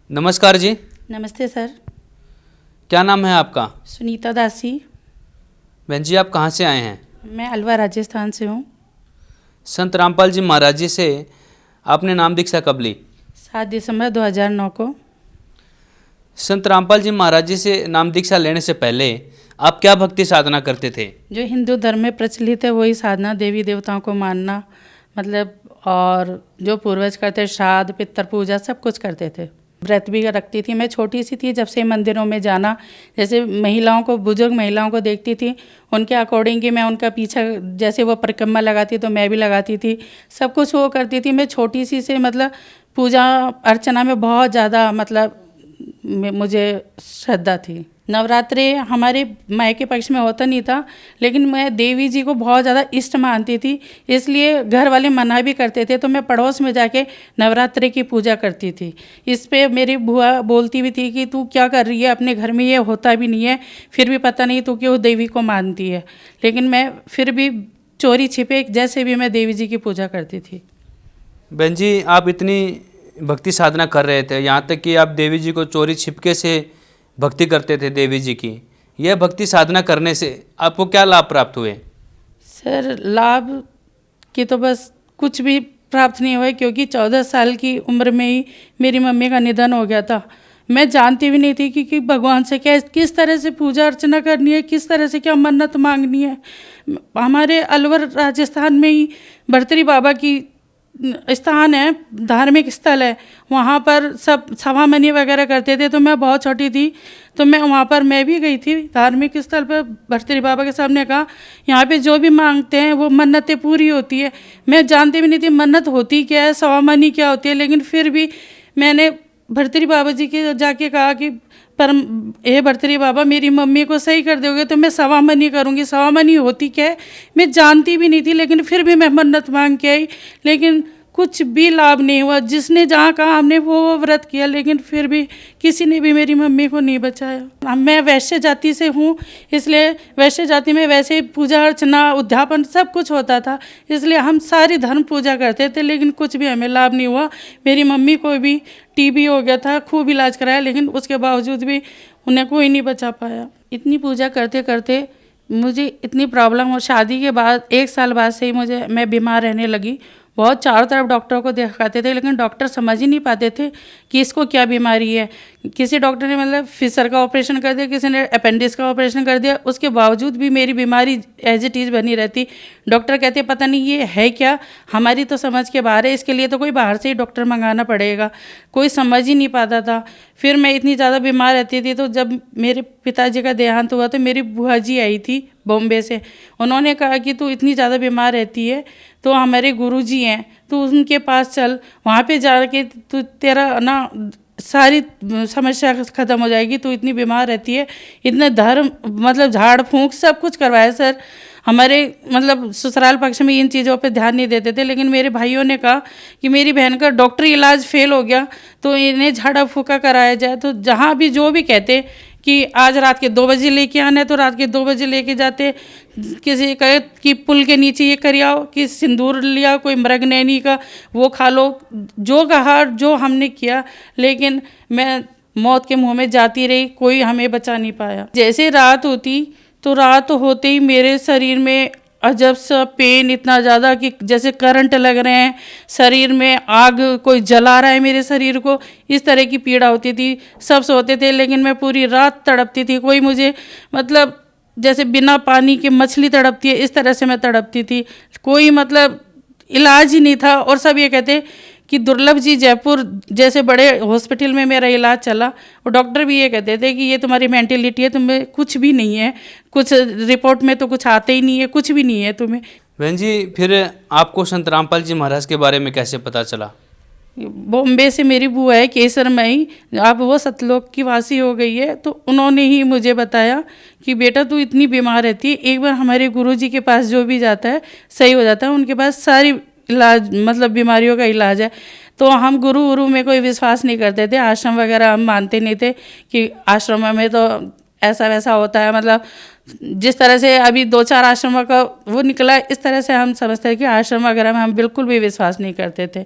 नमस्कार जी। नमस्ते सर। क्या नाम है आपका? सुनीता दासी। बहन जी, आप कहाँ से आए हैं? मैं अलवर राजस्थान से हूँ। संत रामपाल जी महाराज जी से आपने नाम दीक्षा कब ली? 7 दिसंबर 2009 को। संत रामपाल जी महाराज जी से नाम दीक्षा लेने से पहले आप क्या भक्ति साधना करते थे? जो हिंदू धर्म में प्रचलित है वही साधना, देवी देवताओं को मानना, मतलब और जो पूर्वज करते श्राद्ध पितृ पूजा सब कुछ करते थे। व्रत भी रखती थी। मैं छोटी सी थी जब से मंदिरों में जाना, जैसे महिलाओं को, बुजुर्ग महिलाओं को देखती थी उनके अकॉर्डिंग कि मैं उनका पीछा, जैसे वो परिक्रमा लगाती तो मैं भी लगाती थी, सब कुछ वो करती थी। मैं छोटी सी से मतलब पूजा अर्चना में बहुत ज़्यादा मतलब मुझे श्रद्धा थी। नवरात्रि हमारे मायके पक्ष में होता नहीं था, लेकिन मैं देवी जी को बहुत ज़्यादा इष्ट मानती थी, इसलिए घर वाले मना भी करते थे तो मैं पड़ोस में जाके नवरात्रि की पूजा करती थी। इस पे मेरी बुआ बोलती भी थी कि तू क्या कर रही है, अपने घर में ये होता भी नहीं है, फिर भी पता नहीं तू क्यों देवी को मानती है। लेकिन मैं फिर भी चोरी छिपे जैसे भी मैं देवी जी की पूजा करती थी। बहन जी, आप इतनी भक्ति साधना कर रहे थे, यहाँ तक कि आप देवी जी को चोरी छिपके से भक्ति करते थे देवी जी की। यह भक्ति साधना करने से आपको क्या लाभ प्राप्त हुए? सर, लाभ की तो बस कुछ भी प्राप्त नहीं हुआ, क्योंकि 14 साल की उम्र में ही मेरी मम्मी का निधन हो गया था। मैं जानती भी नहीं थी कि भगवान से क्या, किस तरह से पूजा अर्चना करनी है, किस तरह से क्या मन्नत मांगनी है। हमारे अलवर राजस्थान में ही भर्तरी बाबा की स्थान है, धार्मिक स्थल है, वहाँ पर सब सवामनी वगैरह करते थे। तो मैं बहुत छोटी थी तो मैं वहाँ पर मैं भी गई थी धार्मिक स्थल पर। भर्तरी बाबा के सामने कहा यहाँ पे जो भी मांगते हैं वो मन्नतें पूरी होती है। मैं जानती भी नहीं थी मन्नत होती क्या है, सवामनी क्या होती है, लेकिन फिर भी मैंने भर्तरी बाबा जी के जाके कहा कि पर हे भर्तरी बाबा, मेरी मम्मी को सही कर दोगे तो मैं सवामनी करूँगी। सवामनी होती क्या है मैं जानती भी नहीं थी, लेकिन फिर भी मैं मन्नत मांग के आई, लेकिन कुछ भी लाभ नहीं हुआ। जिसने जहाँ कहा हमने वो व्रत किया, लेकिन फिर भी किसी ने भी मेरी मम्मी को नहीं बचाया। मैं वैश्य जाति से हूँ, इसलिए वैश्य जाति में वैसे पूजा अर्चना उद्यापन सब कुछ होता था, इसलिए हम सारी धर्म पूजा करते थे, लेकिन कुछ भी हमें लाभ नहीं हुआ। मेरी मम्मी को भी टीबी हो गया था, खूब इलाज कराया, लेकिन उसके बावजूद भी उन्हें कोई नहीं बचा पाया। इतनी पूजा करते करते मुझे इतनी प्रॉब्लम हो, शादी के बाद 1 साल बाद से ही मैं बीमार रहने लगी। बहुत चारों तरफ डॉक्टरों को दिखाते थे, लेकिन डॉक्टर समझ ही नहीं पाते थे कि इसको क्या बीमारी है। किसी डॉक्टर ने मतलब फिशर का ऑपरेशन कर दिया, किसी ने अपेंडिक्स का ऑपरेशन कर दिया, उसके बावजूद भी मेरी बीमारी एज इट इज़ बनी रहती। डॉक्टर कहते पता नहीं ये है क्या, हमारी तो समझ के बाहर है, इसके लिए तो कोई बाहर से ही डॉक्टर मंगाना पड़ेगा। कोई समझ ही नहीं पाता था। फिर मैं इतनी ज़्यादा बीमार रहती थी, तो जब मेरे पिताजी का देहांत हुआ तो मेरी बुआ जी आई थी बॉम्बे से। उन्होंने कहा कि तू इतनी ज़्यादा बीमार रहती है तो हमारे गुरुजी हैं, तो उनके पास चल, वहाँ पे जाके तू तेरा ना सारी समस्या ख़त्म हो जाएगी। तू इतनी बीमार रहती है, इतने धर्म मतलब झाड़ फूंक सब कुछ करवाया सर। हमारे मतलब ससुराल पक्ष में इन चीज़ों पे ध्यान नहीं देते थे, लेकिन मेरे भाइयों ने कहा कि मेरी बहन का डॉक्टरी इलाज फेल हो गया तो इन्हें झाड़ा फूका कराया जाए। तो जहाँ भी जो भी कहते कि आज रात के 2 बजे लेके आना है तो रात के 2 बजे लेके जाते। किसी कहे कि पुल के नीचे ये कर आओ, कि सिंदूर लिया, कोई मृगनैनी का वो खा लो, जो कहा जो हमने किया, लेकिन मैं मौत के मुंह में जाती रही, कोई हमें बचा नहीं पाया। जैसे रात होती तो रात होते ही मेरे शरीर में अजब सा पेन, इतना ज़्यादा कि जैसे करंट लग रहे हैं, शरीर में आग कोई जला रहा है मेरे शरीर को, इस तरह की पीड़ा होती थी। सब सोते थे लेकिन मैं पूरी रात तड़पती थी। कोई मुझे मतलब जैसे बिना पानी के मछली तड़पती है इस तरह से मैं तड़पती थी। कोई मतलब इलाज ही नहीं था, और सब ये कहते कि दुर्लभ जी जयपुर जैसे बड़े हॉस्पिटल में मेरा इलाज चला, और डॉक्टर भी ये कहते थे कि ये तुम्हारी मेंटेलिटी है, तुम्हें कुछ भी नहीं है, कुछ रिपोर्ट में तो कुछ आते ही नहीं है, कुछ भी नहीं है तुम्हें। बहन जी, फिर आपको संत रामपाल जी महाराज के बारे में कैसे पता चला? बॉम्बे से मेरी बुआ है केसर मई, अब वो सतलोक की वासी हो गई है, तो उन्होंने ही मुझे बताया कि बेटा तू इतनी बीमार रहती है, एक बार हमारे गुरुजी के पास जो भी जाता है सही हो जाता है, उनके पास सारी इलाज मतलब बीमारियों का इलाज है। तो हम गुरु में कोई विश्वास नहीं करते थे, आश्रम वगैरह हम मानते नहीं थे कि आश्रम में तो ऐसा वैसा होता है। मतलब जिस तरह से अभी 2-4 आश्रमों का वो निकला, इस तरह से हम समझते हैं कि आश्रम वगैरह में हम बिल्कुल भी विश्वास नहीं करते थे।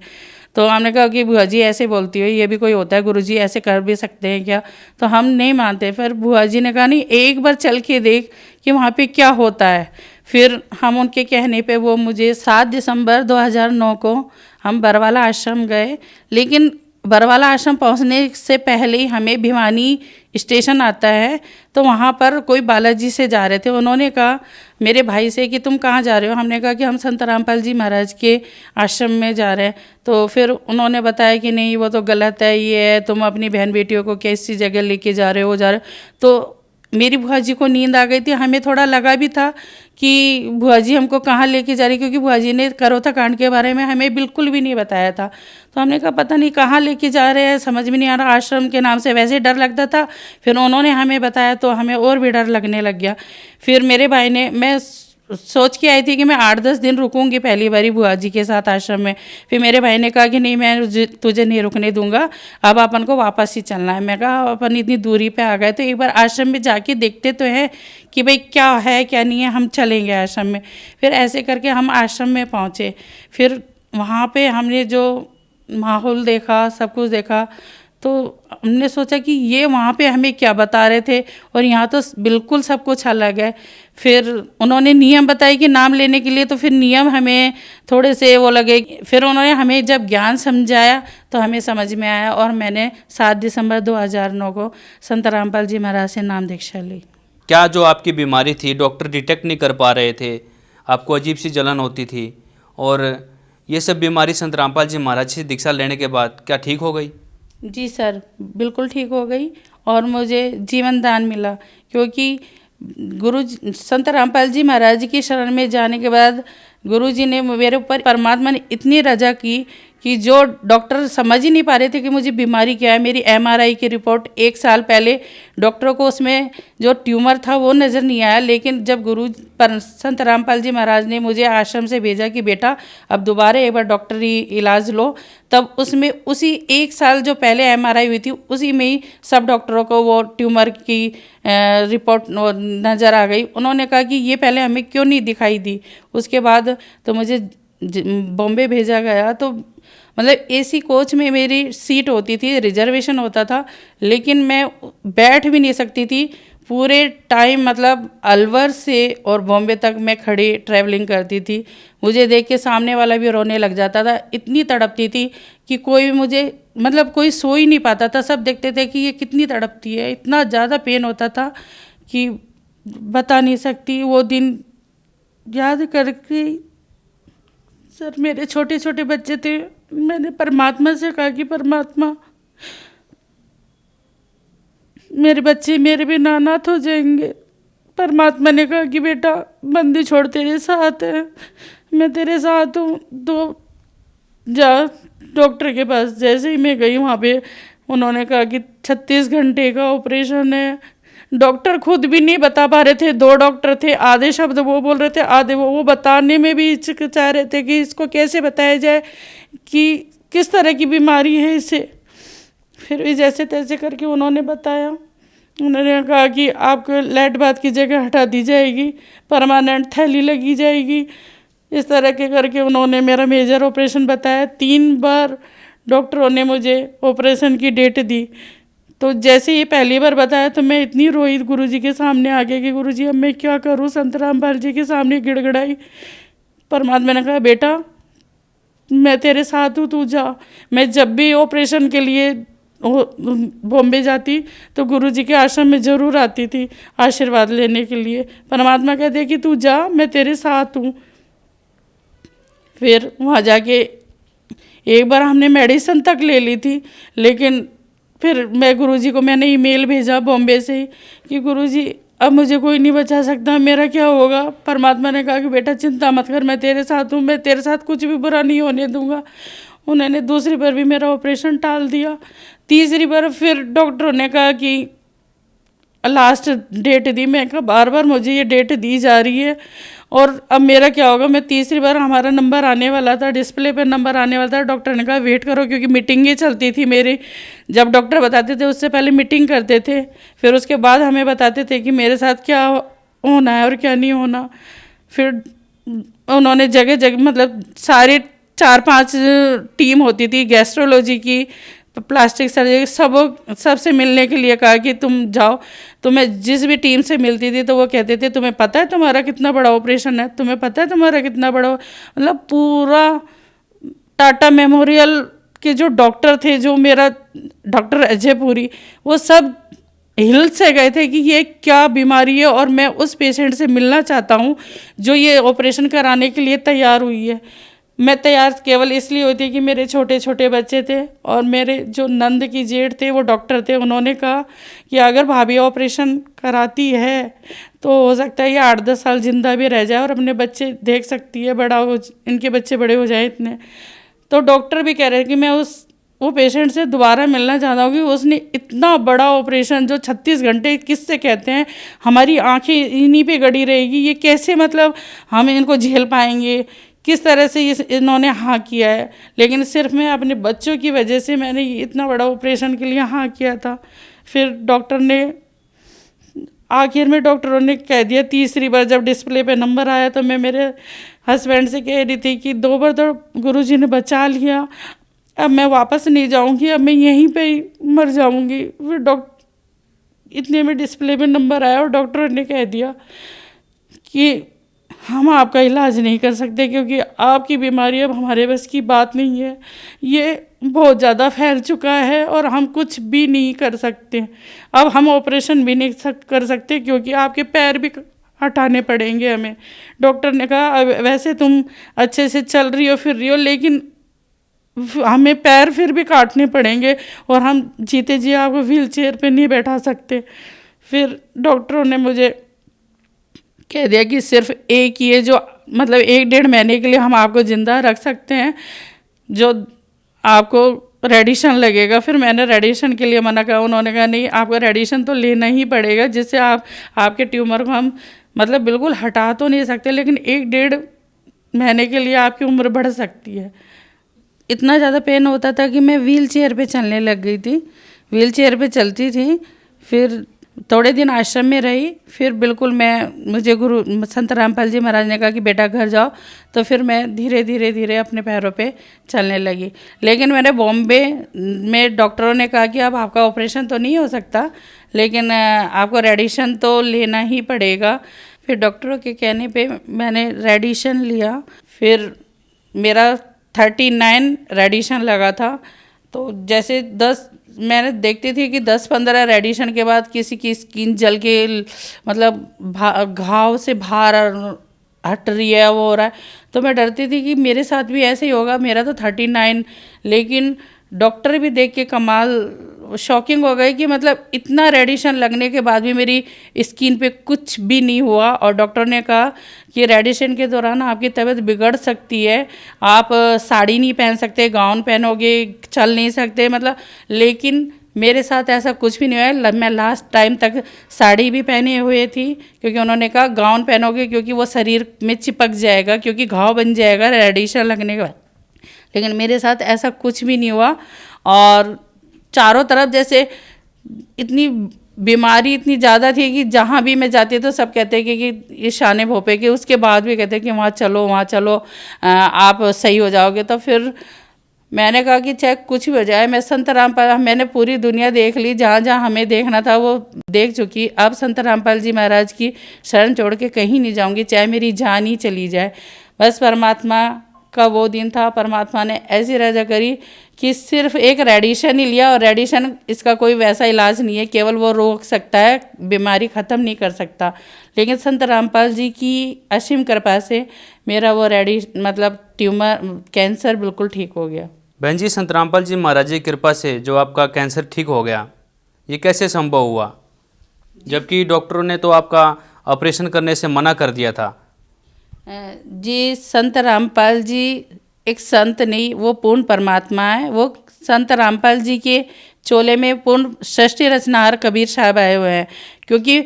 तो हमने कहा कि बुआ जी ऐसे बोलती हो, ये भी कोई होता है, गुरुजी ऐसे कर भी सकते हैं क्या? तो हम नहीं मानते। फिर बुआ जी ने कहा नहीं, एक बार चल के देख कि वहाँ पे क्या होता है। फिर हम उनके कहने पे वो मुझे 7 दिसंबर 2009 को हम बरवाला आश्रम गए। लेकिन बरवाला आश्रम पहुंचने से पहले ही हमें भिवानी स्टेशन आता है, तो वहाँ पर कोई बालाजी से जा रहे थे। उन्होंने कहा मेरे भाई से कि तुम कहाँ जा रहे हो? हमने कहा कि हम संत रामपाल जी महाराज के आश्रम में जा रहे हैं। तो फिर उन्होंने बताया कि नहीं, वो तो गलत है, ये है, तुम अपनी बहन बेटियों को कैसी जगह लेके जा रहे हो तो मेरी बुआ जी को नींद आ गई थी। हमें थोड़ा लगा भी था कि बुआ जी हमको कहाँ लेके जा रही, क्योंकि बुआ जी ने करोथा कांड के बारे में हमें बिल्कुल भी नहीं बताया था। तो हमने कहा पता नहीं कहाँ लेके जा रहे हैं, समझ में नहीं आ रहा। आश्रम के नाम से वैसे डर लगता था, फिर उन्होंने हमें बताया तो हमें और भी डर लगने लग गया। फिर मेरे भाई ने, मैं सोच के आई थी कि मैं 8-10 दिन रुकूंगी पहली बारी बुआ जी के साथ आश्रम में। फिर मेरे भाई ने कहा कि नहीं, मैं तुझे नहीं रुकने दूंगा, अब अपन को वापस ही चलना है। मैं कहा अपन इतनी दूरी पे आ गए तो एक बार आश्रम में जाके देखते तो हैं कि भाई क्या है क्या नहीं है, हम चलेंगे आश्रम में। फिर ऐसे करके हम आश्रम में पहुँचे। फिर वहाँ पे हमने जो माहौल देखा, सब कुछ देखा, तो हमने सोचा कि ये वहाँ पे हमें क्या बता रहे थे और यहाँ तो बिल्कुल सब कुछ अलग है। फिर उन्होंने नियम बताए कि नाम लेने के लिए, तो फिर नियम हमें थोड़े से वो लगे। फिर उन्होंने हमें जब ज्ञान समझाया तो हमें समझ में आया और मैंने 7 दिसंबर 2009 को संत रामपाल जी महाराज से नाम दीक्षा ली। क्या जो आपकी बीमारी थी डॉक्टर डिटेक्ट नहीं कर पा रहे थे, आपको अजीब सी जलन होती थी, और ये सब बीमारी संत रामपाल जी महाराज से दीक्षा लेने के बाद क्या ठीक हो गई? जी सर, बिल्कुल ठीक हो गई और मुझे जीवन दान मिला। क्योंकि संत रामपाल जी महाराज की शरण में जाने के बाद गुरु जी ने मेरे ऊपर, परमात्मा ने इतनी रजा की कि जो डॉक्टर समझ ही नहीं पा रहे थे कि मुझे बीमारी क्या है। मेरी MRI की रिपोर्ट 1 साल पहले डॉक्टरों को उसमें जो ट्यूमर था वो नज़र नहीं आया, लेकिन जब संत रामपाल जी महाराज ने मुझे आश्रम से भेजा कि बेटा अब दोबारा एक बार डॉक्टरी इलाज लो, तब उसमें उसी 1 साल जो पहले MRI हुई थी उसी में ही सब डॉक्टरों को वो ट्यूमर की रिपोर्ट नज़र आ गई। उन्होंने कहा कि ये पहले हमें क्यों नहीं दिखाई दी। उसके बाद तो मुझे बॉम्बे भेजा गया। तो मतलब AC कोच में मेरी सीट होती थी, रिजर्वेशन होता था, लेकिन मैं बैठ भी नहीं सकती थी पूरे टाइम। मतलब अलवर से और बॉम्बे तक मैं खड़ी ट्रैवलिंग करती थी। मुझे देख के सामने वाला भी रोने लग जाता था, इतनी तड़पती थी कि कोई भी मुझे, मतलब कोई सो ही नहीं पाता था। सब देखते थे कि ये कितनी तड़पती है, इतना ज़्यादा पेन होता था कि बता नहीं सकती। वो दिन याद करके सर, मेरे छोटे छोटे बच्चे थे, मैंने परमात्मा से कहा कि परमात्मा मेरे बच्चे मेरे बिना अनाथ हो जाएंगे। परमात्मा ने कहा कि बेटा बंदी छोड़ तेरे साथ है, मैं तेरे साथ हूँ, तो जा डॉक्टर के पास। जैसे ही मैं गई वहाँ पे उन्होंने कहा कि 36 घंटे का ऑपरेशन है। डॉक्टर खुद भी नहीं बता पा रहे थे, 2 डॉक्टर थे, आधे शब्द वो बोल रहे थे, आधे वो बताने में भी हिचकिचा रहे थे कि इसको कैसे बताया जाए कि किस तरह की बीमारी है इसे। फिर भी जैसे तैसे करके उन्होंने बताया। उन्होंने कहा कि आपको लेट बात की जगह हटा दी जाएगी, परमानेंट थैली लगी जाएगी, इस तरह के करके उन्होंने मेरा मेजर ऑपरेशन बताया। 3 बार डॉक्टरों ने मुझे ऑपरेशन की डेट दी। तो जैसे ये पहली बार बताया तो मैं इतनी रोई गुरुजी के सामने आके कि गुरुजी अब मैं क्या करूं। संत रामपाल जी के सामने गिड़गिड़ाई। परमात्मा ने कहा बेटा मैं तेरे साथ हूँ, तू जा। मैं जब भी ऑपरेशन के लिए बॉम्बे जाती तो गुरुजी के आश्रम में ज़रूर आती थी आशीर्वाद लेने के लिए। परमात्मा कहते कि तू जा, मैं तेरे साथ हूँ। फिर वहाँ जाके एक बार हमने मेडिसिन तक ले ली थी, लेकिन फिर मैं गुरुजी को मैंने ईमेल भेजा बॉम्बे से ही कि गुरुजी अब मुझे कोई नहीं बचा सकता, मेरा क्या होगा। परमात्मा ने कहा कि बेटा चिंता मत कर, मैं तेरे साथ हूँ, मैं तेरे साथ कुछ भी बुरा नहीं होने दूंगा। उन्होंने दूसरी बार भी मेरा ऑपरेशन टाल दिया। तीसरी बार फिर डॉक्टरों ने कहा कि लास्ट डेट दी। मैं कहा बार बार मुझे ये डेट दी जा रही है और अब मेरा क्या होगा। मैं तीसरी बार, हमारा नंबर आने वाला था, डिस्प्ले पर नंबर आने वाला था। डॉक्टर ने कहा वेट करो, क्योंकि मीटिंगें चलती थी मेरी। जब डॉक्टर बताते थे उससे पहले मीटिंग करते थे, फिर उसके बाद हमें बताते थे कि मेरे साथ क्या होना है और क्या नहीं होना। फिर उन्होंने जगह जगह मतलब सारे 4-5 टीम होती थी, गैस्ट्रोलॉजी की, प्लास्टिक सर्जरी, सबसे मिलने के लिए कहा कि तुम जाओ। तो मैं जिस भी टीम से मिलती थी तो वो कहते थे तुम्हें पता है तुम्हारा कितना बड़ा ऑपरेशन है, तुम्हें पता है तुम्हारा कितना बड़ा, मतलब पूरा टाटा मेमोरियल के जो डॉक्टर थे, जो मेरा डॉक्टर अजय पुरी, वो सब हिल से गए थे कि ये क्या बीमारी है और मैं उस पेशेंट से मिलना चाहता हूँ जो ये ऑपरेशन कराने के लिए तैयार हुई है। मैं तैयार केवल इसलिए हुई थी कि मेरे छोटे छोटे बच्चे थे और मेरे जो नंद की जेठ थे वो डॉक्टर थे। उन्होंने कहा कि अगर भाभी ऑपरेशन कराती है तो हो सकता है ये 8-10 साल जिंदा भी रह जाए और अपने बच्चे देख सकती है, इनके बच्चे बड़े हो जाए इतने। तो डॉक्टर भी कह रहे हैं कि मैं वो पेशेंट से दोबारा मिलना चाहता हूँ कि उसने इतना बड़ा ऑपरेशन जो 36 घंटे किससे कहते हैं, हमारी आंखें इन्हीं पे गड़ी रहेगी, ये कैसे मतलब हम इनको झेल पाएंगे, किस तरह से इन्होंने हाँ किया है। लेकिन सिर्फ मैं अपने बच्चों की वजह से मैंने इतना बड़ा ऑपरेशन के लिए हाँ किया था। फिर डॉक्टर ने आखिर में डॉक्टरों ने कह दिया, तीसरी बार जब डिस्प्ले पे नंबर आया तो मैं मेरे हस्बैंड से कह रही थी कि 2 बार तो गुरुजी ने बचा लिया, अब मैं वापस नहीं जाऊंगी, अब मैं यहीं पे ही मर जाऊंगी। फिर इतने में डिस्प्ले में नंबर आया और डॉक्टर ने कह दिया कि हम आपका इलाज नहीं कर सकते क्योंकि आपकी बीमारी अब हमारे बस की बात नहीं है, ये बहुत ज़्यादा फैल चुका है और हम कुछ भी नहीं कर सकते। अब हम ऑपरेशन भी नहीं कर सकते क्योंकि आपके पैर भी हटाने पड़ेंगे हमें। डॉक्टर ने कहा अब वैसे तुम अच्छे से चल रही हो फिर रही हो, लेकिन हमें पैर फिर भी काटने पड़ेंगे और हम जीते जी आपको व्हील चेयर पर नहीं बैठा सकते। फिर डॉक्टरों ने मुझे कह दिया कि सिर्फ एक ही है जो मतलब 1-1.5 महीने के लिए हम आपको ज़िंदा रख सकते हैं, जो आपको रेडिएशन लगेगा। फिर मैंने रेडिएशन के लिए मना करा। उन्होंने कहा नहीं, आपको रेडिएशन तो लेना ही पड़ेगा, जिससे आपके ट्यूमर को हम मतलब बिल्कुल हटा तो नहीं सकते, लेकिन 1-1.5 महीने के लिए आपकी उम्र बढ़ सकती है। इतना ज़्यादा पेन होता था कि मैं व्हील चेयर पर चलने लग गई थी, व्हील चेयर पर चलती थी। फिर थोड़े दिन आश्रम में रही, फिर बिल्कुल मुझे गुरु संत रामपाल जी महाराज ने कहा कि बेटा घर जाओ, तो फिर मैं धीरे धीरे अपने पैरों पे चलने लगी। लेकिन मैंने बॉम्बे में डॉक्टरों ने कहा कि अब आपका ऑपरेशन तो नहीं हो सकता, लेकिन आपको रेडिएशन तो लेना ही पड़ेगा। फिर डॉक्टरों के कहने पे मैंने रेडिएशन लिया। फिर मेरा 39 रेडिएशन लगा था। तो जैसे मैंने देखती थी कि 10-15 रेडिएशन के बाद किसी की स्किन जल के मतलब घाव से बाहर हट रही है, वो हो रहा है, तो मैं डरती थी कि मेरे साथ भी ऐसे ही होगा। मेरा तो 39, लेकिन डॉक्टर भी देख के कमाल शॉकिंग हो गई कि मतलब इतना रेडिएशन लगने के बाद भी मेरी स्किन पे कुछ भी नहीं हुआ। और डॉक्टर ने कहा कि रेडिएशन के दौरान आपकी तबीयत बिगड़ सकती है, आप साड़ी नहीं पहन सकते, गाउन पहनोगे, चल नहीं सकते मतलब। लेकिन मेरे साथ ऐसा कुछ भी नहीं हुआ। मैं लास्ट टाइम तक साड़ी भी पहने हुए थी, क्योंकि उन्होंने कहा गाउन पहनोगे क्योंकि वो शरीर में चिपक जाएगा, क्योंकि घाव बन जाएगा रेडिएशन लगने के बाद। लेकिन मेरे साथ ऐसा कुछ भी नहीं हुआ। और चारों तरफ जैसे इतनी बीमारी इतनी ज़्यादा थी कि जहाँ भी मैं जाती तो सब कहते हैं कि ये शाने भोपे के, उसके बाद भी कहते हैं कि वहाँ चलो आप सही हो जाओगे। तो फिर मैंने कहा कि चाहे कुछ भी हो जाए, मैं संत रामपाल, मैंने पूरी दुनिया देख ली, जहाँ जहाँ हमें देखना था वो देख चुकी। अब संत रामपाल जी महाराज की शरण छोड़ के कहीं नहीं जाऊँगी, चाहे मेरी जान ही चली जाए। बस परमात्मा का वो दिन था, परमात्मा ने ऐसी रजा करी कि सिर्फ एक रेडिएशन ही लिया। और रेडिएशन इसका कोई वैसा इलाज नहीं है, केवल वो रोक सकता है, बीमारी ख़त्म नहीं कर सकता। लेकिन संत रामपाल जी की असीम कृपा से मेरा वो मतलब ट्यूमर कैंसर बिल्कुल ठीक हो गया। बहन जी, संत रामपाल जी महाराज की कृपा से जो आपका कैंसर ठीक हो गया, ये कैसे संभव हुआ, जबकि डॉक्टरों ने तो आपका ऑपरेशन करने से मना कर दिया था? जी, संत रामपाल जी एक संत नहीं, वो पूर्ण परमात्मा है। वो संत रामपाल जी के चोले में पूर्ण सृष्टि रचनाहार कबीर साहब आए हुए हैं। क्योंकि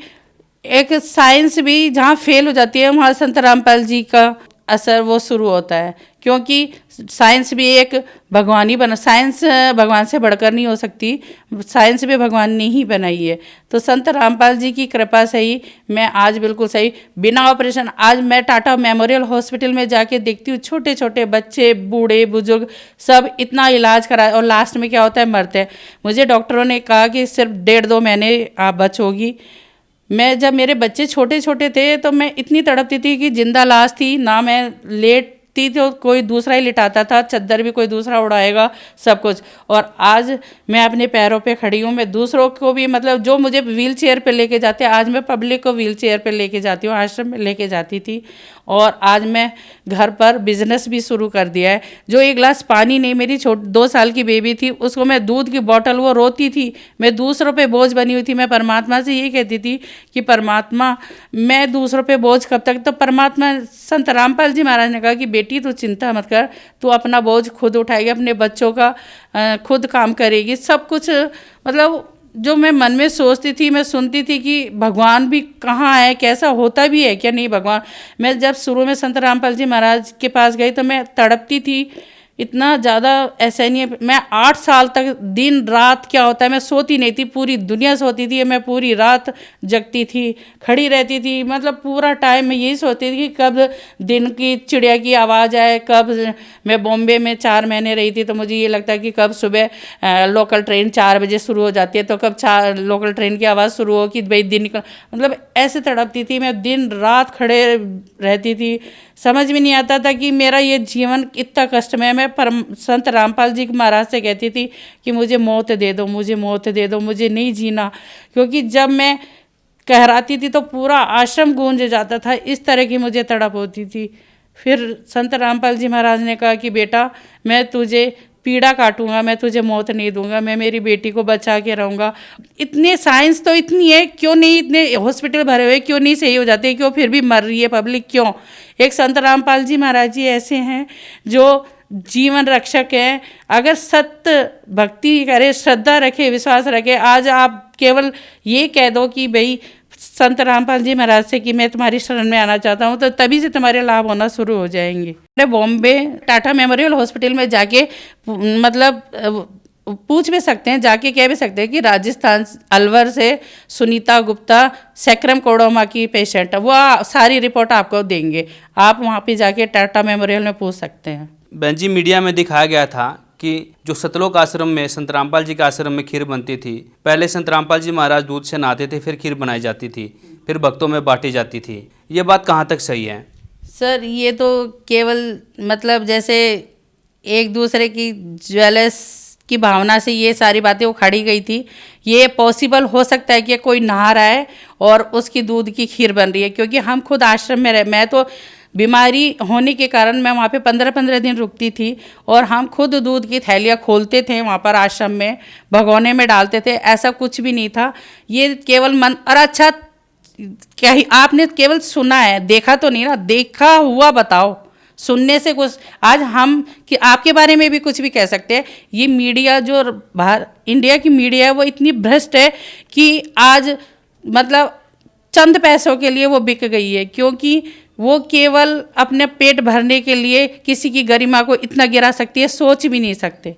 एक साइंस भी जहाँ फेल हो जाती है वहाँ संत रामपाल जी का असर वो शुरू होता है। क्योंकि साइंस भी एक भगवान ही बना, साइंस भगवान से बढ़कर नहीं हो सकती, साइंस भी भगवान ने ही बनाई है। तो संत रामपाल जी की कृपा से ही मैं आज बिल्कुल सही, बिना ऑपरेशन, आज मैं टाटा मेमोरियल हॉस्पिटल में जाके देखती हूँ, छोटे छोटे बच्चे, बूढ़े बुजुर्ग सब इतना इलाज करा, और लास्ट में क्या होता है, मरते हैं। मुझे डॉक्टरों ने कहा कि सिर्फ 1.5-2 महीने आप बचोगी। मैं जब मेरे बच्चे छोटे छोटे थे तो मैं इतनी तड़पती थी कि जिंदा लाश थी ना, मैं लेटती तो कोई दूसरा ही लिटाता था, चद्दर भी कोई दूसरा उड़ाएगा, सब कुछ। और आज मैं अपने पैरों पे खड़ी हूँ, मैं दूसरों को भी, मतलब जो मुझे व्हील चेयर पे लेके जाते, आज मैं पब्लिक को व्हील चेयर पे लेके जाती हूँ, आश्रम में लेके जाती थी। और आज मैं घर पर बिजनेस भी शुरू कर दिया है। जो एक गिलास पानी नहीं, मेरी 2 साल की बेबी थी, उसको मैं दूध की बोतल, वो रोती थी, मैं दूसरों पे बोझ बनी हुई थी। मैं परमात्मा से ये कहती थी कि परमात्मा, मैं दूसरों पे बोझ कब तक। तो परमात्मा, संत रामपाल जी महाराज ने कहा कि बेटी तू चिंता मत कर, तू अपना बोझ खुद उठाएगी, अपने बच्चों का खुद काम करेगी, सब कुछ। मतलब जो मैं मन में सोचती थी, मैं सुनती थी कि भगवान भी कहाँ है, कैसा होता भी है क्या नहीं भगवान। मैं जब शुरू में संत रामपाल जी महाराज के पास गई तो मैं तड़पती थी इतना ज़्यादा, ऐसा नहीं है। मैं 8 साल तक दिन रात क्या होता है, मैं सोती नहीं थी, पूरी दुनिया सोती थी, मैं पूरी रात जगती थी, खड़ी रहती थी। मतलब पूरा टाइम मैं यही सोचती थी कि कब दिन की चिड़िया की आवाज़ आए, कब। मैं बॉम्बे में 4 महीने रही थी तो मुझे ये लगता है कि कब सुबह लोकल ट्रेन 4 बजे शुरू हो जाती है, तो कब लोकल ट्रेन की आवाज़ शुरू हो कि भाई दिन निकल। मतलब ऐसे तड़पती थी मैं, दिन रात खड़े रहती थी। समझ में नहीं आता था कि मेरा ये जीवन इतना कष्टमय। मैं संत रामपाल जी महाराज से कहती थी कि मुझे मौत दे दो, मुझे मौत दे दो, मुझे नहीं जीना। क्योंकि जब मैं कहराती थी तो पूरा आश्रम गूंज जाता था, इस तरह की मुझे तड़प होती थी। फिर संत रामपाल जी महाराज ने कहा कि बेटा, मैं तुझे पीड़ा काटूंगा, मैं तुझे मौत नहीं दूंगा, मैं मेरी बेटी को बचा के रहूंगा। इतने साइंस तो इतनी है, क्यों नहीं इतने हॉस्पिटल भरे हुए, क्यों नहीं सही हो जाते, क्यों फिर भी मर रही है पब्लिक, क्यों। एक संत रामपाल जी महाराज जी ऐसे हैं जो जीवन रक्षक है। अगर सत्य भक्ति करे, श्रद्धा रखे, विश्वास रखे, आज आप केवल ये कह दो कि भाई संत रामपाल जी महाराज से कि मैं तुम्हारी शरण में आना चाहता हूँ, तो तभी से तुम्हारे लाभ होना शुरू हो जाएंगे। मैं बॉम्बे टाटा मेमोरियल हॉस्पिटल में जाके मतलब पूछ भी सकते हैं, जाके कह भी सकते हैं कि राजस्थान अलवर से सुनीता गुप्ता सैक्रम कोडोमा की पेशेंट है, वो सारी रिपोर्ट आपको देंगे। आप वहाँ पे जाके टाटा मेमोरियल में पूछ सकते हैं। बहन जी, मीडिया में दिखाया गया था कि जो सतलोक आश्रम में संत रामपाल जी के आश्रम में खीर बनती थी, पहले संत रामपाल जी महाराज दूध से नहाते थे, फिर खीर बनाई जाती थी, फिर भक्तों में बांटी जाती थी। ये बात कहाँ तक सही है? सर, ये तो केवल मतलब जैसे एक दूसरे की ज्वेलर्स की भावना से ये सारी बातें उखाड़ी गई थी। ये पॉसिबल हो सकता है कि कोई नहा रहा है और उसकी दूध की खीर बन रही है, क्योंकि हम खुद आश्रम में रहे। मैं तो बीमारी होने के कारण मैं वहाँ पे 15-15 दिन रुकती थी, और हम खुद दूध की थैलियाँ खोलते थे वहाँ पर आश्रम में, भगोने में डालते थे। ऐसा कुछ भी नहीं था, ये केवल मन। और अच्छा, क्या ही आपने केवल सुना है, देखा तो नहीं ना, देखा हुआ बताओ, सुनने से कुछ। आज हम कि आपके बारे में भी कुछ भी कह सकते हैं। ये मीडिया जो बाहर इंडिया की मीडिया है वो इतनी भ्रष्ट है कि आज मतलब चंद पैसों के लिए वो बिक गई है, क्योंकि वो केवल अपने पेट भरने के लिए किसी की गरिमा को इतना गिरा सकती है, सोच भी नहीं सकते।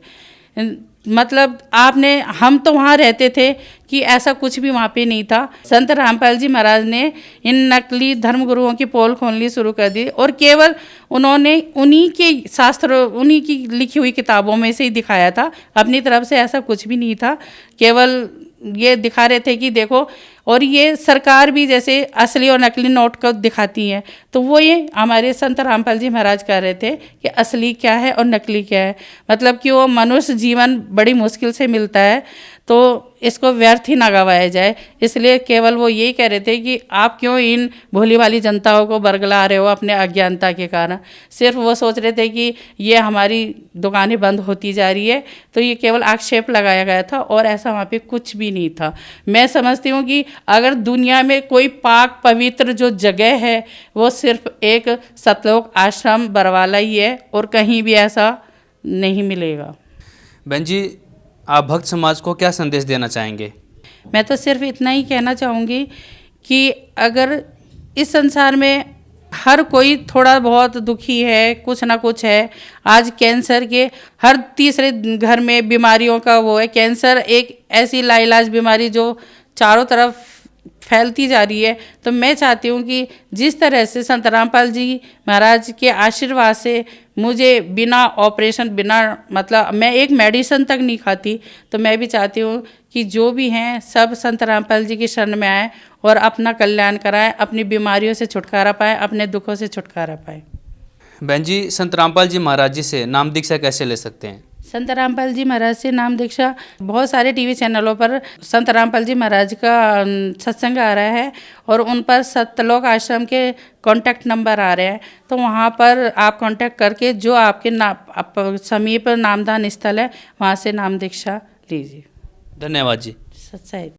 मतलब आपने, हम तो वहाँ रहते थे कि ऐसा कुछ भी वहाँ पे नहीं था। संत रामपाल जी महाराज ने इन नकली धर्मगुरुओं की पोल खोलनी शुरू कर दी, और केवल उन्होंने उन्हीं के शास्त्र, उन्हीं की लिखी हुई किताबों में से ही दिखाया था, अपनी तरफ से ऐसा कुछ भी नहीं था। केवल ये दिखा रहे थे कि देखो, और ये सरकार भी जैसे असली और नकली नोट को दिखाती है, तो वो ये हमारे संत रामपाल जी महाराज कह रहे थे कि असली क्या है और नकली क्या है। मतलब कि वो मनुष्य जीवन बड़ी मुश्किल से मिलता है, तो इसको व्यर्थ ही ना गवाया जाए। इसलिए केवल वो यही कह रहे थे कि आप क्यों इन भोली भाली जनताओं को बरगला रहे हो अपने अज्ञानता के कारण। सिर्फ वो सोच रहे थे कि ये हमारी दुकानें बंद होती जा रही है, तो ये केवल आक्षेप लगाया गया था, और ऐसा वहाँ पे कुछ भी नहीं था। मैं समझती हूँ कि अगर दुनिया में कोई पाक पवित्र जो जगह है वो सिर्फ एक सतलोक आश्रम बरवाला ही है, और कहीं भी ऐसा नहीं मिलेगा। बहन जी, आप भक्त समाज को क्या संदेश देना चाहेंगे? मैं तो सिर्फ इतना ही कहना चाहूँगी कि अगर इस संसार में हर कोई थोड़ा बहुत दुखी है, कुछ ना कुछ है। आज कैंसर के हर तीसरे घर में बीमारियों का वो है। कैंसर एक ऐसी लाइलाज बीमारी जो चारों तरफ फैलती जा रही है। तो मैं चाहती हूँ कि जिस तरह से संत रामपाल जी महाराज के आशीर्वाद से मुझे बिना ऑपरेशन, बिना मतलब मैं एक मेडिसिन तक नहीं खाती, तो मैं भी चाहती हूँ कि जो भी हैं सब संत रामपाल जी की शरण में आएँ और अपना कल्याण कराएं, अपनी बीमारियों से छुटकारा पाएं, अपने दुखों से छुटकारा पाएं। बहन जी, संत रामपाल जी महाराज जी से नाम दीक्षा कैसे ले सकते हैं? संत रामपाल जी महाराज से नाम दीक्षा बहुत सारे टीवी चैनलों पर संत रामपाल जी महाराज का सत्संग आ रहा है और उन पर सतलोक आश्रम के कांटेक्ट नंबर आ रहे हैं। तो वहाँ पर आप कांटेक्ट करके जो आपके समीप नामदान स्थल है वहाँ से नाम दीक्षा लीजिए। धन्यवाद जी। सच्चाई।